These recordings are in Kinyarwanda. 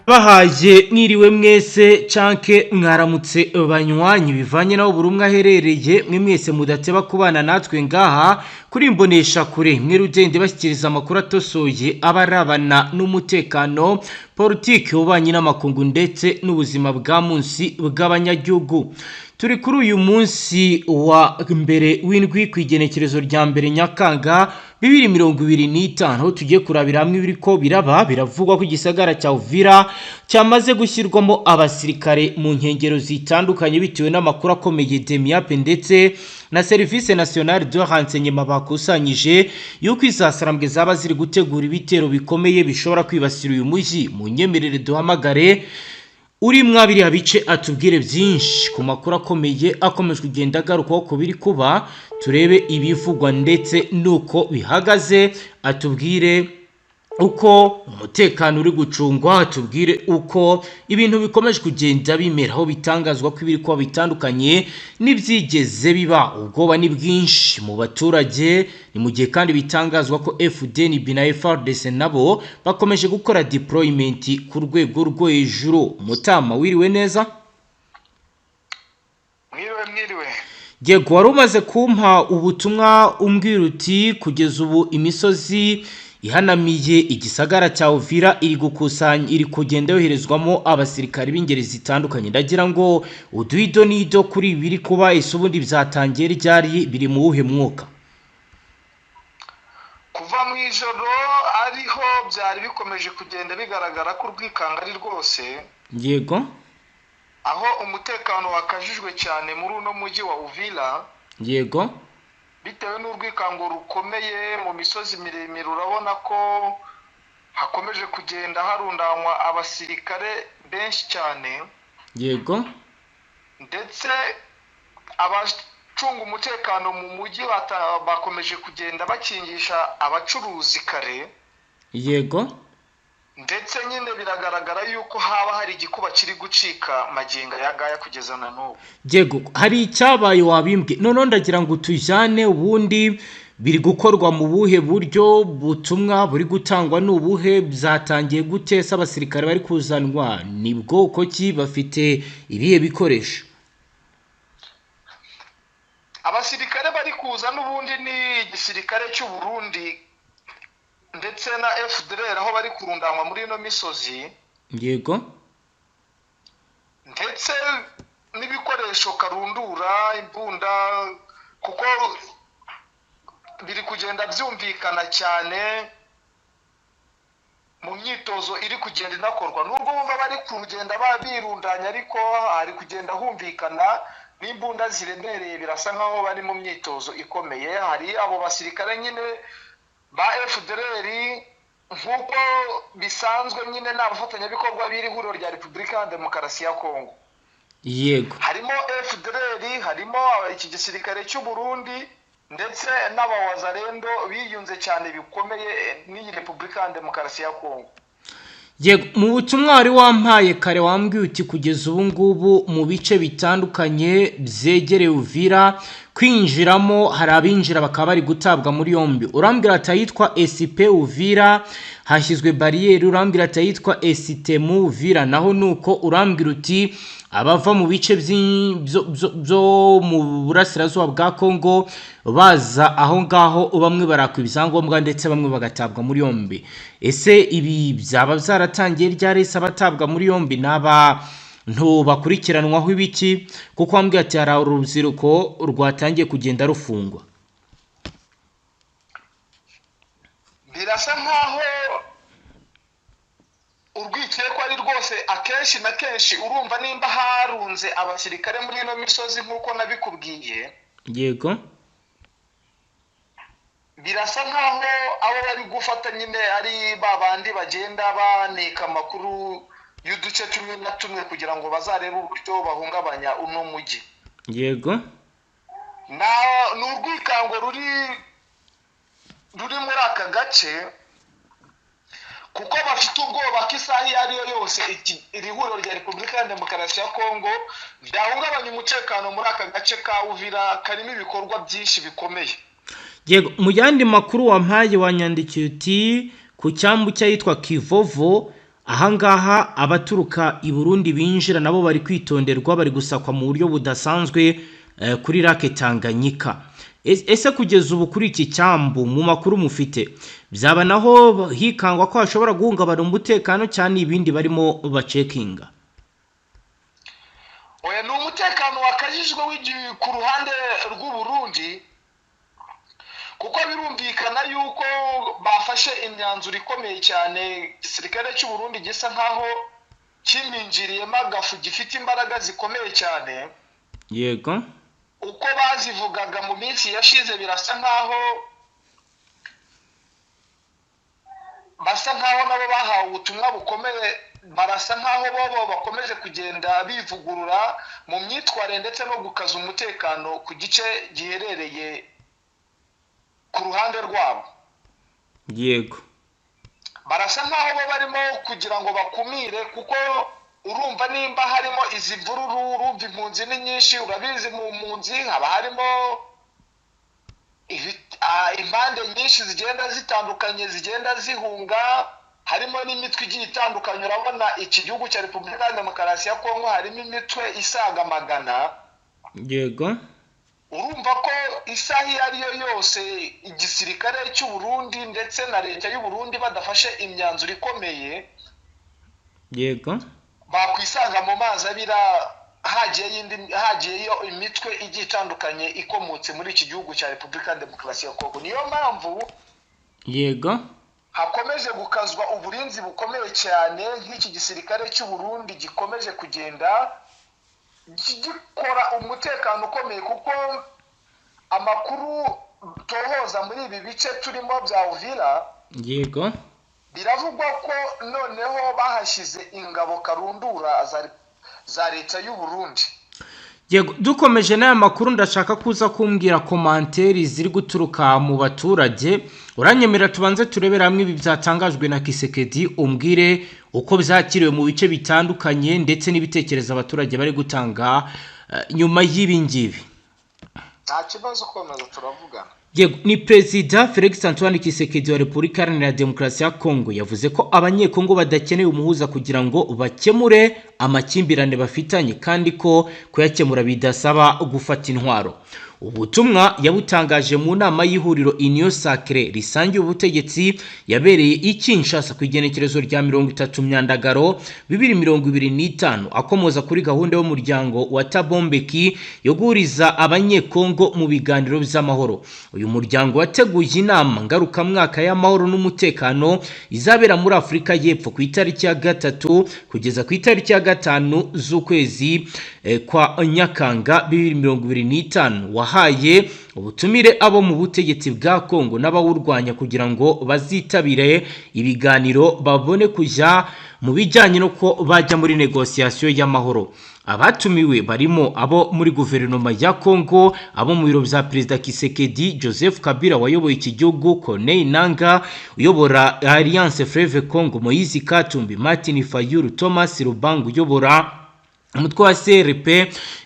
bahaye mwiriwe mwese canke mwaramutse banywanyi bivanye naho buri umwe aherereye mwe mwese mudateba kubana natwe ngaha kuri imbonesha kure mwe rugende bashyikiriza amakuru atosoye abarabana n'umutekano politiki ubanye n'amakungu ndetse n'ubuzima bwa munsi bw'abanyagihugu. Turi kuri uyu munsi wa mbere w'indwi kwigenekerezo rya mbere Nyakanga 2025 aho tugiye kurabira hamwe biriko biraba biravugwa ko igisagara cya Uvira cyamaze gushyirwamo abasirikare mu nkengero zitandukanye bitewe n'amakuru akomeye Demiape ndetse na Service Nationale de Renseignement bakusanyije yuko izasarambwe zaba ziri gutegura ibitero bikomeye bishobora kwibasira uyu mujyi. Mu nyemerere duhamagare uri mwabiri abice atubwire byinshi ku makuru akomeye akomeje kugenda agarukaho ko biri kuba, turebe ibivugwa ndetse nuko bihagaze, atubwire uko umutekano uri gucungwa, atubwire uko ibintu bikomeje kugenda bimera aho bitangazwa ko ibiri kuba bitandukanye n'ibyigeze biba. Ubwoba ni bwinshi mu baturage, ni mu gihe kandi bitangazwa ko FDNB na FARDC nabo bakomeje gukora deployment ku rwego rwo hejuru. Mutama wiriwe neza? Mwiriwe. Yego, wari umaze kumpa ubutumwa umbwira uti kugeza ubu imisozi ihanamiye igisagara cya Uvira iri kugenda yoherezwamo abasirikari b'ingeri zitandukanye. Ndagira ngo uduido nido kuri biri kuba isubundi byatangiye ryari biri mu uhe mwuka? Kuva mu ijoro ariho byari bikomeje kugenda bigaragara ko urwikanga ari rwose. Yego, aho umutekano wakajijwe cyane muri uno mujyi wa Uvira. yego, bitewe n'urwikango rukomeye mu misozi miremire. Urabona ko hakomeje kugenda harundanywa abasirikare benshi cyane. yego, ndetse abacunga umutekano mu mujyi bakomeje kugenda bakingisha abacuruzi kare. yego, ndetse nyine biragaragara yuko haba hari igikuba kiri gucika maginga yagaya kugeza na n'ubu. yego. Hari icyabaye wabimbwe, none ndagira ngo tujyane ubundi biri gukorwa mu buhe buryo, butumwa buri gutangwa n'ubuhe, byatangiye gute, abasirikare bari kuzanwa ni bwoko ki, bafite ibihe bikoresho? Abasirikare bari kuza n'ubundi ni igisirikare cy'u Burundi ndetse na FDLR aho bari kurundanwa muri ino misozi. Yego, ndetse n'ibikoresho karundura, imbunda, kuko biri kugenda byumvikana cyane mu myitozo iri kugenda inakorwa. Nubwo bumva bari kugenda babirundanya ariko hari kugenda humvikana n'imbunda ziremereye, birasa nkaho bari mu myitozo ikomeye. Hari abo basirikare nyine ba FDLR nk'uko bisanzwe nyine n'abafatanyabikorwa b'iri huriro rya Repubulika ya Demokarasi ya Kongo. yego, harimo FDLR, harimo iki gisirikare cy'u Burundi ndetse n'abawazarendo biyunze cyane bikomeye n'iyi Repubulika ya Demokarasi ya Kongo. yego. Mu butumwa wari wampaye kare wambwiye uti kugeza ubu ngubu mu bice bitandukanye byegereye Uvira kwinjiramo hari abinjira bakaba bari gutabwa muri yombi. Urambwira ati ahitwa SP Uvira hashyizwe bariyeri, urambwira ati ahitwa STM Uvira naho nuko, urambwira uti abava mu bice byo mu burasirazuba bwa Kongo baza aho ngaho bamwe barakwa ibyangombwa ndetse bamwe bagatabwa muri yombi. Ese ibi byaba byaratangiye ryari se abatabwa muri yombi n'abantu bakurikiranwaho ibiki? Kuko wambwiye ati hari urubyiruko rwatangiye kugenda rufungwa. Birasa nkaho urwikekwa ari rwose. Akenshi na kenshi urumva nimba harunze abasirikare muri ino misozi nk'uko nabikubwiye. Yego, birasa nkaho abo bari gufata nyine ari babandi bagenda banika amakuru y'uduce tumwe na tumwe kugira ngo bazarebe uburyo bahungabanya uno mujyi. yego, ni urwikango ruri muri aka gace, kuko bafite ubwoba ko isaha iyo ariyo yose iri huriro rya Repubulika ya Demokarasi ya Kongo byahungabanya umutekano muri aka gace ka Uvira karimo ibikorwa byinshi bikomeye. yego. Mu yandi makuru wampaye wanyandikiye uti ku cyambu cy'ahitwa Kivovo ahangaha abaturuka i Burundi binjira nabo bari kwitonderwa, bari gusakwa mu buryo budasanzwe kuri Lake Tanganyika. Ese kugeza ubu kuri iki cyambu mu makuru mufite byaba naho hikangwa ko hashobora guhungabana umutekano cyane ibindi barimo bacekinga? Oya, ni umutekano wakajijwe ku ruhande rw'u Burundi, kuko birumvikana yuko bafashe imyanzuro ikomeye cyane. Igisirikare cy'u Burundi gisa nkaho kiminjiriyemo agafu, gifite imbaraga zikomeye cyane. Yego, uko bazivugaga mu minsi yashize basa nkaho nabo bahawe ubutumwa bukomeye. Barasa nkaho bo bakomeje kugenda bivugurura mu myitwarire ndetse no gukaza umutekano ku gice giherereye ku ruhande rwabo. yego, Barasa nkaho bo barimo kugira ngo bakumire, kuko urumva nimba harimo izi mvururu, urumva impunzi ni nyinshi, urabizi mu mpunzi haba harimo impande nyinshi zigenda zitandukanye, zigenda zihunga, harimo n'imitwe igiye itandukanye. Urabona iki gihugu cya Repubulika ya Demokarasi ya Kongo harimo imitwe isaga magana. yego, Urumva ko isaha iyo ari yo yose igisirikare cy'u Burundi ndetse na leta y'u Burundi badafashe imyanzuro ikomeye, yego, bakwisanga mu mazi abira, hagiyeyo imitwe igiye itandukanye ikomotse muri iki gihugu cya Repubulika ya Demokarasi ya Kongo. Niyo mpamvu yego, hakomeje gukazwa uburinzi bukomeye cyane, nk'iki gisirikare cy'u Burundi gikomeje kugenda gikora umutekano ukomeye, kuko amakuru tohoza muri ibi bice turimo bya Uvira, yego, biravugwa ko noneho bahashyize ingabo karundura za leta y'u Burundi. yego. Dukomeje n'aya makuru, ndashaka kuza kumbwira komanteri ziri guturuka mu baturage. Uranyemera tubanze turebera hamwe ibi byatangajwe na Kisekedi, umbwire uko byakiriwe mu bice bitandukanye ndetse n'ibitekerezo abaturage bari gutanga nyuma y'ibi ngibi. Nta kibazo, komeza turavugana. Yego, ni Perezida Felix Antoine Kisekedi wa Repubulika Iharanira Demokarasi ya Kongo yavuze ko abanyekongo badakeneye umuhuza kugira ngo bakemure amakimbirane bafitanye, kandi ko kuyakemura bidasaba gufata intwaro. Ubutumwa yabutangaje mu nama y'ihuriro Union Sacrée risangiye ubutegetsi yabereye i Kinshasa ku igenekerezo rya 30 Myandagaro 2025, akomoza kuri gahunda y'umuryango wa Thabo Mbeki yo guhuriza abanyekongo mu biganiro by'amahoro. Uyu muryango wateguye inama ngarukamwaka y'amahoro n'umutekano izabera muri Afurika y'Epfo ku itariki ya 3 kugeza ku itariki ya 5 z'ukwezi kwa Nyakanga 2025, wahaye ubutumire abo mu butegetsi bwa Kongo n'abawurwanya kugira ngo bazitabire ibiganiro babone kujya mu bijyanye no ko bajya muri negociation y'amahoro. Abatumiwe barimo abo muri guverinoma ya Kongo, abo mu biro bya Perezida Kisekedi, Joseph Kabila wayoboye iki gihugu, Corneille Nangaa uyobora Alliance Fleuve Congo, Moise Katumbi, Martin Fayulu, Thomas Rubangu uyobora umutwe wa CRP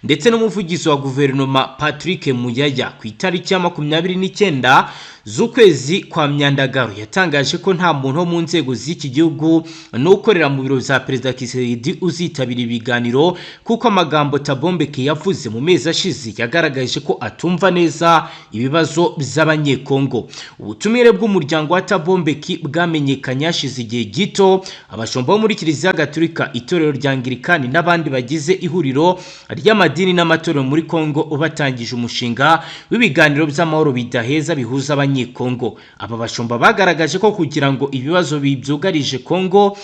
ndetse n'umuvugizi wa guverinoma Patrick Muyaya. Ku itariki ya 29 z'ukwezi kwa Myandagaro yatangaje ko nta muntu wo mu nzego z'iki gihugu n'ukorera mu biro bya Perezida Kisekedi uzitabira ibiganiro, kuko amagambo Thabo Mbeki yavuze mu mezi ashize yagaragaje ko atumva neza ibibazo by'abanyekongo. Ubutumire bw'umuryango wa Thabo Mbeki bwamenyekanye hashize igihe gito. Abashumba bo muri Kiliziya Gatolika, itorero rya Anglikani n'abandi bagize ihuriro ry'amadini n'amatorero muri Kongo batangije umushinga w'ibiganiro by'amahoro bidaheza bihuza abanyekongo. Aba bashumba bagaragaje ko kugira ngo ibibazo bibyugarije Kongo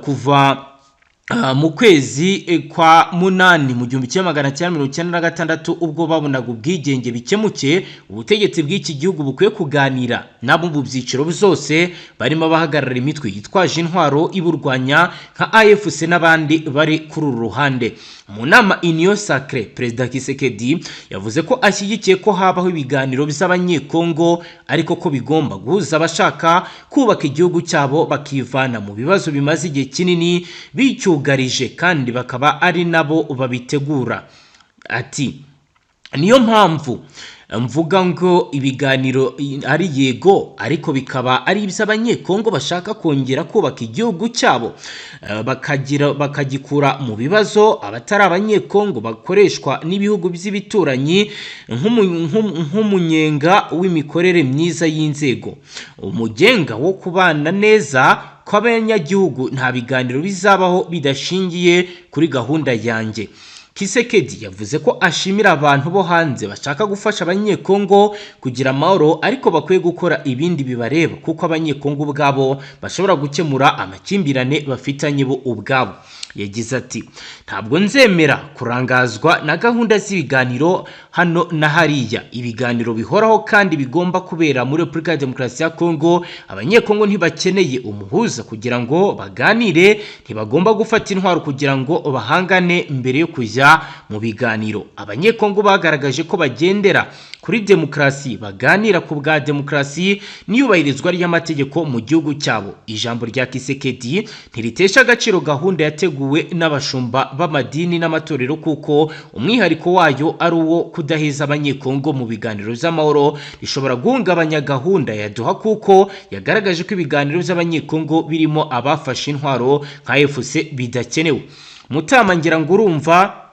kuva mu kwezi kwa munani mu 1996 ubwo babonaga ubwigenge bikemuke, ubutegetsi bw'iki gihugu bukwiye kuganira nabo mu byiciro byose barimo bahagarara imitwe yitwaje intwaro iburwanya nka AFC n'abandi bari kuri uru ruhande. Mu nama Union Sacrée, Perezida Kisekedi yavuze ko ashyigikiye ko habaho ibiganiro by'abanyekongo, ariko ko bigomba guhuza abashaka kubaka igihugu cyabo bakivana mu bibazo bimaze igihe kinini bicyugarije, kandi bakaba ari nabo babitegura. Ati niyo mpamvu mvuga ngo ibiganiro ari yego ariko bikaba ari iby'abanyekongo bashaka kongera kubaka igihugu cyabo, bakagikura mu bibazo abatari abanyekongo bakoreshwa n'ibihugu by'ibituranyi nk'umunyenga w'imikorere myiza y'inzego, umugenga wo kubana neza kw'abanyagihugu. Nta biganiro bizabaho bidashingiye kuri gahunda yanjye. Kisekedi yavuze ko ashimira abantu bo hanze bashaka gufasha abanyekongo kugira amahoro, ariko bakwiye gukora ibindi bibareba kuko abanyekongo ubwabo bashobora gukemura amakimbirane bafitanye bo ubwabo. Yagize ati ntabwo nzemera kurangazwa na gahunda z'ibiganiro hano na hariya. Ibiganiro bihoraho kandi bigomba kubera muri Repubulika ya Demokarasi ya Kongo. Abanyekongo ntibakeneye umuhuza kugira ngo baganire, ntibagomba gufata intwaro kugira ngo bahangane mbere yo kujya mu biganiro. Abanyekongo bagaragaje ko bagendera kuri demokarasi, baganira ku bwa demokarasi n'iyubahirizwa ry'amategeko mu gihugu cyabo. Ijambo rya Kisekedi ntiritesha agaciro gahunda yateguwe n'abashumba b'amadini n'amatorero kuko umwihariko wayo ari uwo kudaheza abanyekongo mu biganiro by'amahoro. Rishobora guhungabanya gahunda ya Doha kuko yagaragaje ko ibiganiro by'abanyekongo birimo abafashe intwaro nka FC bidakenewe. Mutama ngira ngo urumva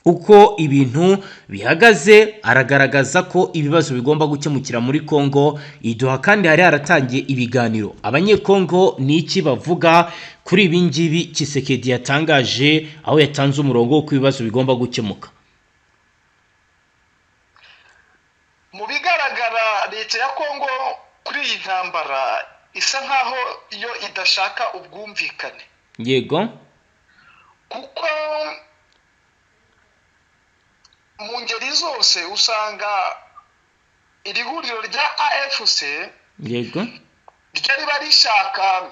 uko ibintu bihagaze, aragaragaza ko ibibazo bigomba gukemukira muri Kongo. Idoha kandi hari haratangiye ibiganiro. Abanyekongo ni iki bavuga kuri ibi ngibi Kisekedi yatangaje, aho yatanze umurongo wo ibibazo bigomba gukemuka? Mu bigaragara leta ya Kongo kuri iyi ntambara isa nkaho iyo idashaka ubwumvikane. Yego, kuko mu ngeri zose usanga iri huriro rya AFC yego, ryari barishaka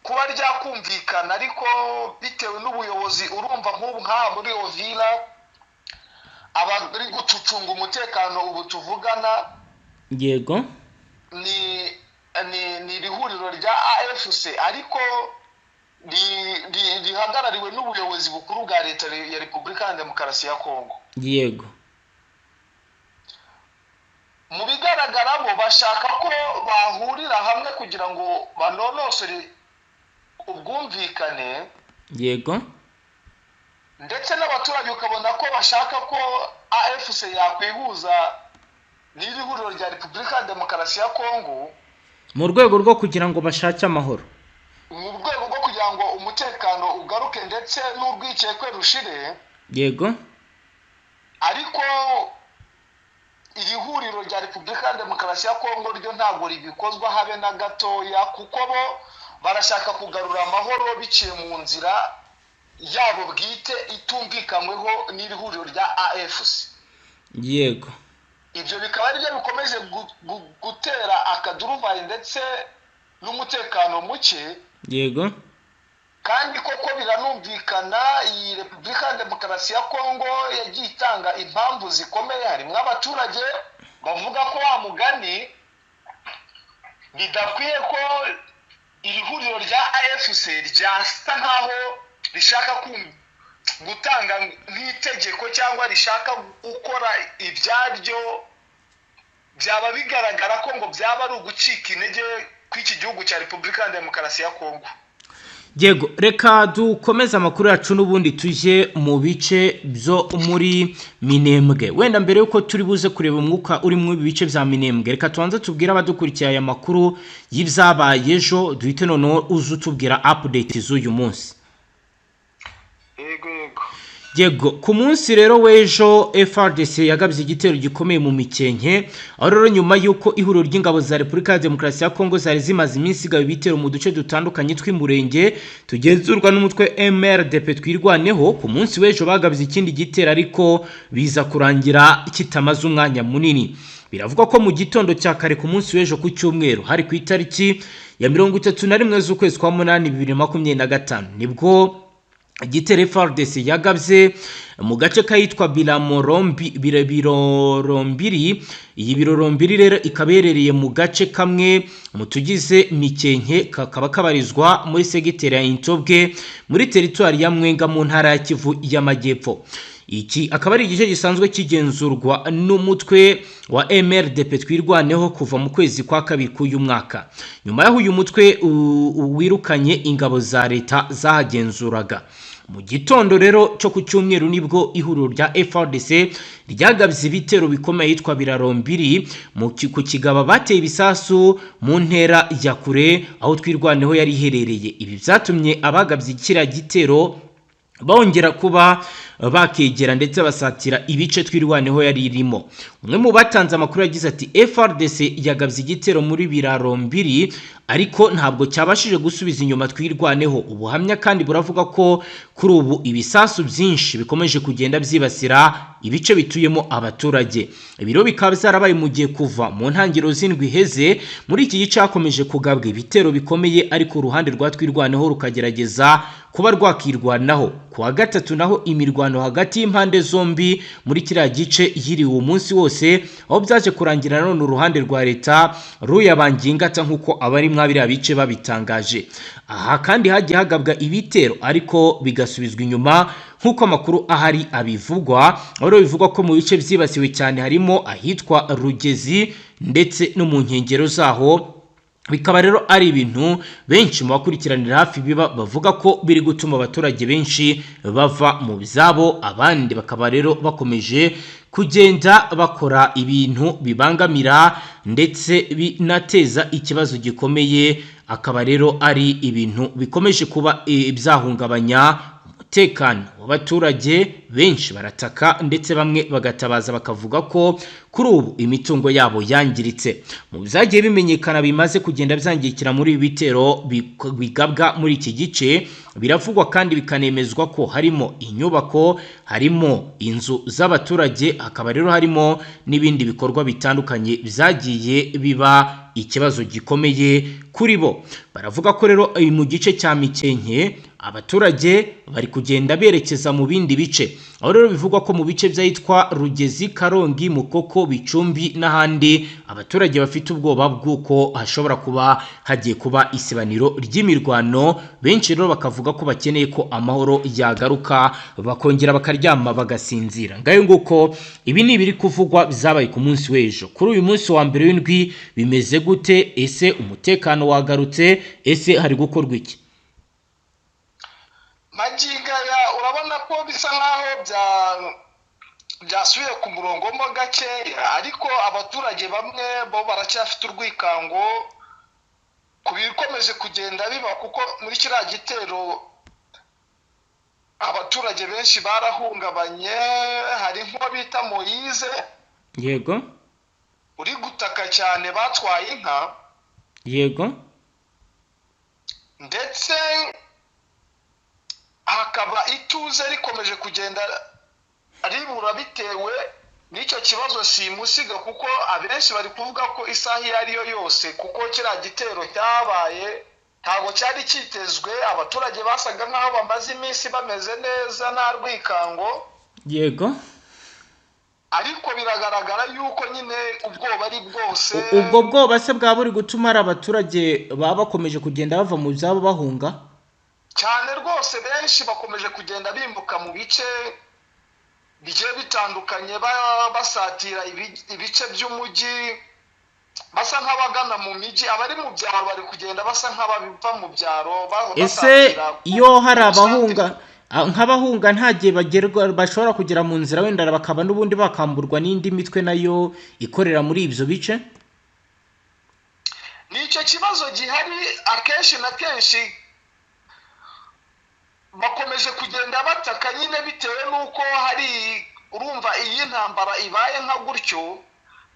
kuba ryakumvikana, ariko bitewe n'ubuyobozi urumva nk'ubu nka muri Ovila abari gucucunga umutekano ubu tuvugana yego, ni iri huriro rya AFC, ariko rihagarariwe n'ubuyobozi bukuru bwa leta ya Repubulika ya Demokarasi ya Kongo. Yego, mu bigaragara bo bashaka ko bahurira hamwe kugira ngo banonosore ubwumvikane. yego, Ndetse n'abaturage ukabona ko bashaka ko AFC yakwihuza n'iri huriro rya Repubulika ya Demokarasi ya Kongo mu rwego rwo kugira ngo bashake amahoro, mu rwego rwo kugira ngo umutekano ugaruke ndetse n'urwikekwe rushire. yego, ariko iri huriro rya Repubulika ya Demokarasi ya Kongo ryo ntabwo ribikozwa habe na gatoya, kuko bo barashaka kugarura amahoro biciye mu nzira yabo bwite itumvikanyweho n'iri huriro rya AFC. yego, Ibyo bikaba ari byo bikomeje gutera akaduruvayi ndetse n'umutekano muke. yego, kandi koko biranumvikana iyi Repubulika ya Demokarasi ya Kongo yagiye itanga impamvu zikomeye. Harimo abaturage bavuga ko wa mugani bidakwiye ko iri huriro rya AFC ryasa nkaho rishaka gutanga nk'itegeko cyangwa rishaka gukora ibyaryo, byaba bigaragara ko ngo byaba ari ugucika intege kw'iki gihugu cya Repubulika ya Demokarasi ya Kongo. Yego, reka dukomeze amakuru yacu n'ubundi tujye mu bice byo muri Minembwe. Wenda mbere yuko turi buze kureba umwuka uri mu bice bya Minembwe, reka tubanze tubwire abadukurikiye aya makuru y'ibyabaye ejo, duhite noneho uze utubwira update z'uyu munsi. Yego, ku munsi rero w'ejo FARDC yagabye igitero gikomeye mu Mikenke, aho rero nyuma yuko ihuriro ry'ingabo za Repubulika ya Demokarasi ya Kongo zari zimaze iminsi igaba ibitero mu duce dutandukanye tw'Imurenge tugenzurwa n'umutwe MRDP twirwaneho, ku munsi w'ejo bagabye ikindi gitero ariko biza kurangira kitamaze umwanya munini. Biravugwa ko mu gitondo cya kare ku munsi w'ejo ku cyumweru hari ku itariki ya 31 z'ukwezi kwa 8 2025 nibwo igitero FARDC yagabye mu gace kayitwa Birorombiri. Iyi Birorombiri rero ikaberereye mu gace kamwe mu tugize Mikenke, kakaba kabarizwa muri segiteri ya Intobwe muri teritwari ya Mwenga mu ntara ya Kivu y'Amajyepfo. iki akaba ari igice gisanzwe kigenzurwa n'umutwe wa MRDP twirwaneho kuva mu kwezi kwa kabiri k'uyu mwaka. Nyuma y'aho uyu mutwe wirukanye ingabo za leta zahagenzuraga. Mu gitondo rero cyo ku cyumweru nibwo ihuriro rya FARDC ryagabye ibitero bikomeye yitwa Biraro 2 ku kigaba bateye ibisasu mu ntera ya kure aho twirwaneho yari iherereye. Ibi byatumye abagabye kiriya gitero bongera kuba bakegera ndetse basatira ibice twirwaneho yari irimo. Umwe mu batanze amakuru yagize ati FARDC yagabye igitero muri Biraro 2 ariko ntabwo cyabashije gusubiza inyuma twirwaneho. Ubuhamya kandi buravuga ko kuri ubu ibisasu byinshi bikomeje kugenda byibasira ibice bituyemo abaturage. Ibiro bikaba byarabaye mu gihe kuva mu ntangiro z'indwi heze muri iki gice hakomeje kugabwa ibitero bikomeye ariko uruhande rwa twirwaneho rukagerageza kuba rwakirwanaho. Kuwa gatatu naho imirwano hagati y'impande zombi muri kiriya gice yiriwe umunsi wose aho byaje kurangira none uruhande rwa leta ruyabangiye ingata nk'uko abari mwabiriya bice babitangaje. Aha kandi hagiye hagabwa ibitero ariko bigasubizwa inyuma nk'uko amakuru ahari abivugwa. Aho bivugwa ko mu bice byibasiwe cyane harimo ahitwa Rugezi ndetse no mu nkengero zaho. Bikaba rero ari ibintu benshi mu bakurikiranira hafi biba bavuga ko biri gutuma abaturage benshi bava mu byabo, abandi bakaba rero bakomeje kugenda bakora ibintu bibangamira ndetse binateza ikibazo gikomeye. Akaba rero ari ibintu bikomeje kuba byahungabanya umutekano w'abaturage. Benshi barataka ndetse bamwe bagatabaza bakavuga ko kuri ubu imitungo yabo yangiritse. Mu byagiye bimenyekana bimaze kugenda byangikira muri ibi bitero bigabwa muri iki gice, biravugwa kandi bikanemezwa ko harimo inyubako, harimo inzu z'abaturage, hakaba rero harimo n'ibindi bikorwa bitandukanye byagiye biba ikibazo gikomeye kuri bo. Baravuga ko rero mu gice cya Mikenke abaturage bari kugenda berekeza mu bindi bice. Aho rero bivugwa ko mu bice byitwa Rugezi, Karongi, Mukoko, Bicumbi n'ahandi abaturage bafite ubwoba bw'uko hashobora kuba hagiye kuba isibaniro ry'imirwano. Benshi rero bakavuga ko bakeneye ko amahoro yagaruka bakongera bakaryama bagasinzira. Ngayo nguko ibi ni biri kuvugwa bizabaye ku munsi w'ejo. Kuri uyu munsi wa mbere w'indwi bimeze gute? Ese umutekano wagarutse? Ese hari gukorwa iki? Magigaya urabona ko bisa nkaho byasubiye ku murongo mo gakeya, ariko abaturage bamwe bo baracyafite urwikango ku bikomeje kugenda biba, kuko muri kiriya gitero abaturage benshi barahungabanye. Hari nk'uwo bita Moise, yego, uri gutaka cyane batwaye inka, yego, ndetse hakaba ituze rikomeje kugenda ribura bitewe n'icyo kibazo simusiga, kuko abenshi bari kuvuga ko isaha iyo ari yo yose, kuko kiriya gitero cyabaye ntabwo cyari cyitezwe. Abaturage basaga nk'aho bamaze iminsi bameze neza nta rwikango, yego, ariko biragaragara yuko nyine ubwoba ari bwose. Ubwo bwoba se bwa buri gutuma ari abaturage baba bakomeje kugenda bava mu byabo bahunga cyane rwose. Benshi bakomeje kugenda bimuka mu bice bigiye bitandukanye basatira ibice by'umujyi, basa nk'abagana mu mijyi. Abari mu byaro bari kugenda basa nk'abava mu byaro. Ese iyo hari abahunga nk'abahunga nta gihe bashobora kugera mu nzira wenda bakaba n'ubundi bakamburwa n'indi mitwe nayo ikorera muri ibyo bice? Nicyo kibazo gihari. Akenshi na kenshi bakomeje kugenda bataka nyine bitewe n'uko hari, urumva iyi ntambara ibaye nka gutyo,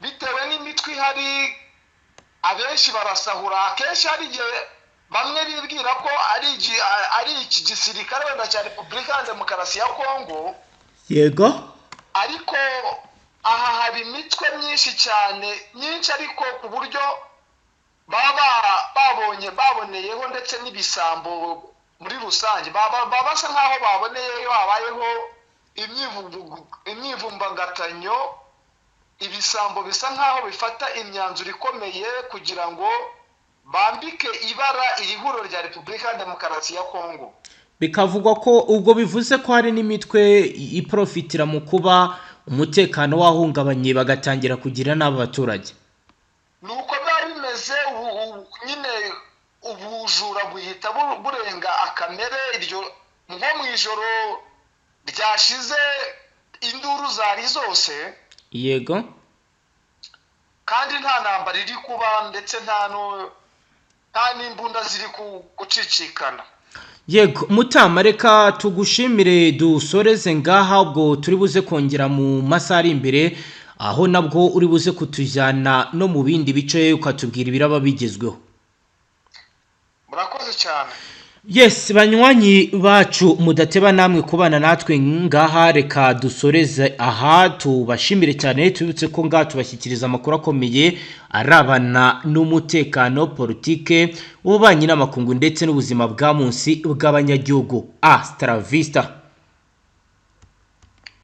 bitewe n'imitwe ihari abenshi barasahura. Akenshi hari igihe bamwe bibwira ko ari iki gisirikare wenda cya Repubulika ya Demokarasi ya Kongo, yego, ariko aha hari imitwe myinshi cyane, myinshi, ariko ku buryo baboneyeho ndetse n'ibisambo muri rusange basa nkaho baboneyeyo habayeho imyivumbagatanyo. Ibisambo bisa nkaho bifata imyanzuro ikomeye kugira ngo bambike ibara iri huriro rya Repubulika ya Demokarasi ya Kongo. bikavugwa ko ubwo bivuze ko hari n'imitwe iprofitira mu kuba umutekano wahungabanye bagatangira kugira n'abo baturage. nuko byari bimeze nyine ubujura buhita burenga akamere. Iryo nko mu ijoro ryashize induru zari zose, yego, kandi nta ntambara iri kuba ndetse nta n'imbunda ziri gucicikana. yego Mutama, reka tugushimire dusoreze ngaha, ubwo turi buze kongera mu masaha ari imbere, aho nabwo uri buze kutujyana no mu bindi bice ukatubwira ibiraba bigezweho. murakoze cyane. Yes, banywanyi bacu mudateba namwe kubana natwe ngaha, reka dusoreze aha, tubashimire cyane, tubutse ko ngaha tubashyikiriza amakuru akomeye arabana n'umutekano, politike, ububanyi n'amakungu ndetse n'ubuzima bwa munsi bw'abanyagihugu. Hasta la vista.